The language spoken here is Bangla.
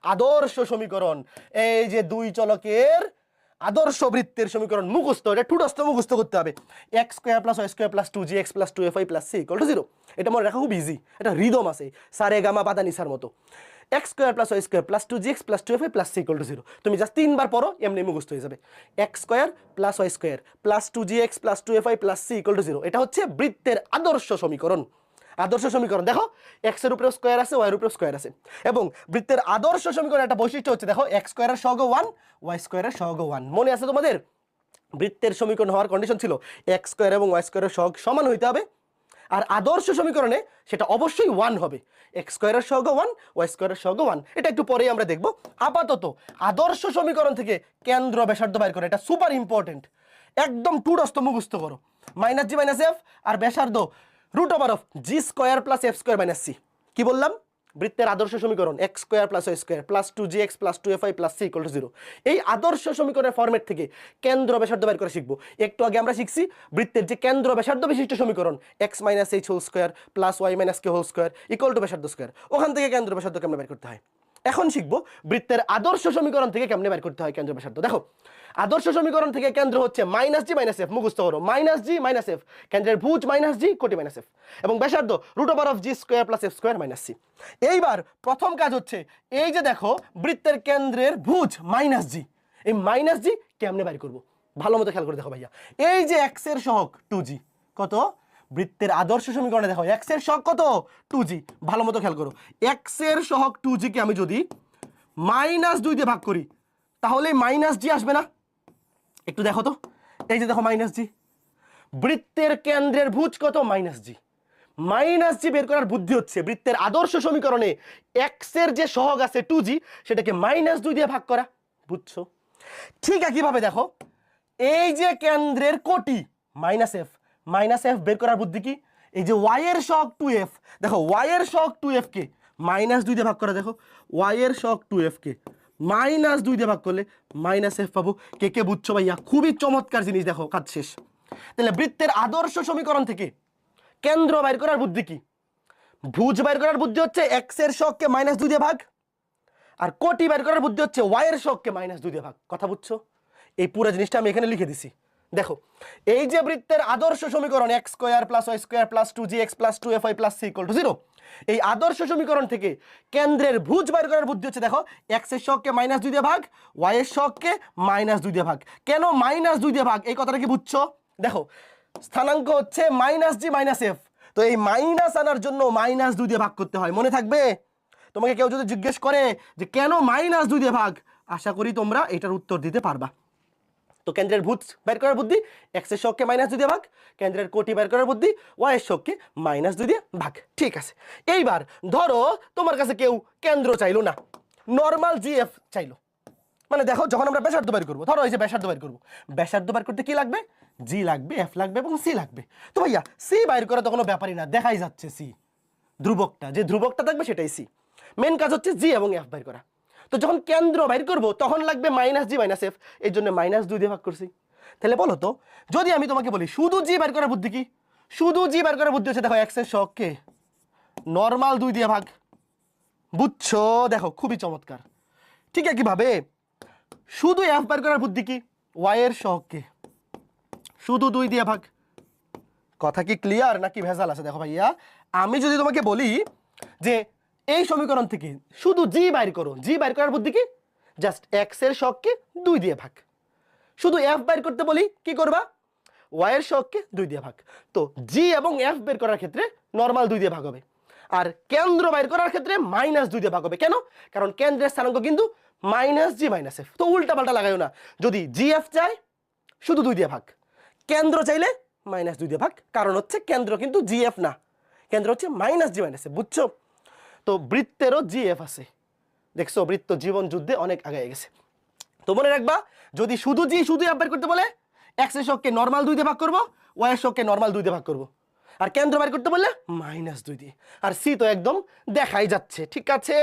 আদর্শ সমীকরণ। এই যে দুই চলকের আদর্শ বৃত্তের সমীকরণ মুখস্থ, এটা ঠুটস্থ মুখস্থ করতে হবে। X square plus Y square plus 2gx plus 2fy plus c equal to 0। এটা মনে রাখা খুব ইজি, এটা রিদম আছে সারে গামা পাদা নিসার মতো। X square plus Y square plus 2gx plus 2fy plus c equal to 0। তুমি জাস্ট 3বার পড়ো, এমনি মুখস্থ হয়ে যাবে। X square plus Y square plus 2gx plus 2fy plus c equal to 0। এটা হচ্ছে বৃত্তের আদর্শ সমীকরণ। আদর্শ সমীকরণ দেখো, এক্স এর উপরে স্কোয়ার আছে, ওয়াই এর উপরে স্কোয়ার আছে, এবং বৃত্তের আদর্শ সমীকরণ একটা বৈশিষ্ট্য হচ্ছে দেখো, এক্স স্কোয়ারের সহগ 1, ওয়াই স্কোয়ারের সহগ 1। মনে আছে তোমাদের? বৃত্তের সমীকরণ হওয়ার কন্ডিশন ছিল এক্স স্কোয়ার এবং ওয়াই স্কোয়ারের সহগ সমান হইতে হবে, আর আদর্শ সমীকরণে সেটা অবশ্যই 1 হবে। এক্স স্কোয়ারের সহগ 1, ওয়াই স্কোয়ারের সহগ 1। এটা একটু পরেই আমরা দেখব। আপাতত আদর্শ সমীকরণ থেকে কেন্দ্র ব্যাসার্ধ বাইর করে, এটা সুপার ইম্পর্টেন্ট, একদম টুডস্থ মুখস্থ করো। মাইনাস জি মাইনাস এফ আর ব্যাসার্ধ root over of G square plus F square minus C. কি বললাম? বৃত্তের আদর্শ সমীকরণ X square plus Y square plus 2gx plus 2fy plus c equal to 0। এই আদর্শ সমীকরণের ফরম্যাট থেকে কেন্দ্র ব্যাসার্ধ বের করে শিখবো। একটু আগে আমরা শিখছি বৃত্তের যে কেন্দ্র ব্যাসার্ধ বিশিষ্ট সমীকরণ X minus H whole square plus Y minus K whole square equal to ব্যাসার্ধ স্কোয়ার, ওখান থেকে কেন্দ্র ব্যাসার্ধ কেমনে বের করতে হয়। এখন শিখবো বৃত্তের আদর্শ সমীকরণ থেকে কেমনে বের করতে হয় কেন্দ্র ব্যাসার্ধ। দেখো, আদর্শ সমীকরণ থেকে কেন্দ্র হচ্ছে মাইনাস জি মাইনাস এফ, মুখস্থ করো, মাইনাস জি মাইনাস এফ, কেন্দ্রের ভুজ মাইনাস জি কোটি মাইনাস এফ, এবং ব্যাসার্ধ root over of G square plus F square minus C. এইবার প্রথম কাজ হচ্ছে এই যে দেখো বৃত্তের কেন্দ্রের ভুজ মাইনাস জি, এই মাইনাস জি কেমনে বের করবো ভালো মতো খেয়াল করে দেখো ভাইয়া। এই যে এক্স এর সহগ 2g কত, বৃত্তের আদর্শ সমীকরণে দেখো এক্স এর সহগ কত 2g, ভালো মতো খেয়াল করো। এক্স এর সহগ 2g কে আমি যদি -2 দিয়ে ভাগ করি তাহলে মাইনাস জি আসবে না? একটু দেখো তো, এই যে দেখো মাইনাস জি, বৃত্তের কেন্দ্রের ভুজ কত মাইনাস জি। মাইনাস জি বের করার বুদ্ধি হচ্ছে বৃত্তের আদর্শ সমীকরণে এক্স এর যে সহগ আছে 2g সেটাকে -2 দিয়ে ভাগ করা, বুঝছো? ঠিক একইভাবে দেখো এই যে কেন্দ্রের কোটি মাইনাস এফ বের করার বুদ্ধি কি? এই যে ওয়াই এর সহগ 2f, দেখো ওয়াই এর সহগ 2f কে -2 দিয়ে ভাগ করা, দেখো ওয়াই এর সহগ 2f কে -2 দিয়ে ভাগ করলে -f পাবো। কে কে বুঝছো ভাইয়া? খুবই চমৎকার জিনিস, দেখো কাজ শেষ। তাহলে বৃত্তের আদর্শ সমীকরণ থেকে কেন্দ্র বাইর করার বুদ্ধি কি? ভুজ বাইর করার বুদ্ধি হচ্ছে এক্স এর সহগকে -2 দিয়ে ভাগ, আর কোটি বাইর করার বুদ্ধি হচ্ছে ওয়াই এর সহগকে -2 দিয়ে ভাগ। কথা বুঝছো? এই পুরো জিনিসটা আমি এখানে লিখে দিছি। দেখো এই যে বৃত্তের আদর্শ সমীকরণ X square plus Y square plus 2gx plus 2fy plus c equal to 0, এই আদর্শ সমীকরণ থেকে কেন্দ্রের ভুজ বাইর করার বুদ্ধি হচ্ছে দেখো এক্স এর সহগকে -2 দিয়ে ভাগ, ওয়াই এর সহগকে -2 দিয়ে ভাগ। কেন -2 দিয়ে ভাগ, এই কথাটা কি বুঝছো? দেখো স্থানাঙ্ক হচ্ছে মাইনাস জি মাইনাস এফ, তো এই মাইনাস আনার জন্য -2 দিয়ে ভাগ করতে হয়, মনে থাকবে? তোমাকে কেউ যদি জিজ্ঞেস করে যে কেন -2 দিয়ে ভাগ, আশা করি তোমরা এটার উত্তর দিতে পারবা। তো কেন্দ্রের ভুজ বের করার বুদ্ধি এক্স এর সহগকে -2 দিয়ে ভাগ, কেন্দ্রের কোটি বের করার বুদ্ধি ওয়াই এর সহগকে -2 দিয়ে ভাগ। ঠিক আছে, এইবার ধরো তোমার কাছে কেউ কেন্দ্র চাইলো না, নর্মাল জিএফ চাইলো। মানে দেখো যখন আমরা ব্যাসার্ধ বের করবো, ধরো এই যে ব্যাসার্ধ বের করবো, ব্যাসার্ধ বের করতে কি লাগবে? জি লাগবে, এফ লাগবে এবং সি লাগবে। তো ভাইয়া সি বাইর করা তো কোনো ব্যাপারই না, দেখাই যাচ্ছে সি ধ্রুবকটা, যে ধ্রুবকটা থাকবে সেটাই সি। মেন কাজ হচ্ছে জি এবং এফ বাইর করা। তো যখন কেন্দ্র বাইর করবো তখন লাগবে -জি -f, এই জন্য -2 দিয়ে ভাগ করছি। তাহলে বলো তো, যদি আমি তোমাকে বলি শুধু জি বাইর করার বুদ্ধি কি? শুধু জি বাইর করার বুদ্ধি হচ্ছে দেখো এক্স এর সহগকে নর্মাল 2 দিয়ে ভাগ, বুঝছো? দেখো খুবই চমৎকার। ঠিক একইভাবে শুধু এফ বাইর করার বুদ্ধি কি? ওয়াই এর সহগকে শুধু 2 দিয়ে ভাগ। কথা কি ক্লিয়ার নাকি ভেজাল আছে? দেখো ভাইয়া, আমি যদি তোমাকে বলি যে এই সমীকরণ থেকে শুধু জি বাইর করো, জি বাইর করার বুদ্ধি কি? জাস্ট এক্স এর সহগকে 2 দিয়ে ভাগ। শুধু এফ বাইর করতে বলি কি করবা? ওয়াই এর সহগকে 2 দিয়ে ভাগ। তো জি এবং এফ বের করার ক্ষেত্রে নর্মাল 2 দিয়ে ভাগ হবে, আর কেন্দ্র বাইর করার ক্ষেত্রে -2 দিয়ে ভাগ হবে। কেন? কারণ কেন্দ্রের স্থানাঙ্ক কিন্তু -জি -f। তো উল্টা পাল্টা লাগাইও না, যদি জি এফ চাই শুধু 2 দিয়ে ভাগ, কেন্দ্র চাইলে -2 দিয়ে ভাগ, কারণ হচ্ছে কেন্দ্র কিন্তু জি এফ না, কেন্দ্র হচ্ছে -জি -f, বুঝছো? তো বৃত্তেরও জি এফ আছে, দেখছো বৃত্ত জীবন যুদ্ধে অনেক আগে গেছে। তো মনে রাখবা, যদি শুধু জি শুধু এফ বের করতে বলে এক্স এর সহগকে নর্মাল 2 দিয়ে ভাগ করবো, ওয়াই এর সহগকে নর্মাল 2 দিয়ে ভাগ করবো, আর কেন্দ্র বের করতে বললে -2 দিয়ে। আর সি তো একদম দেখাই যাচ্ছে, ঠিক আছে।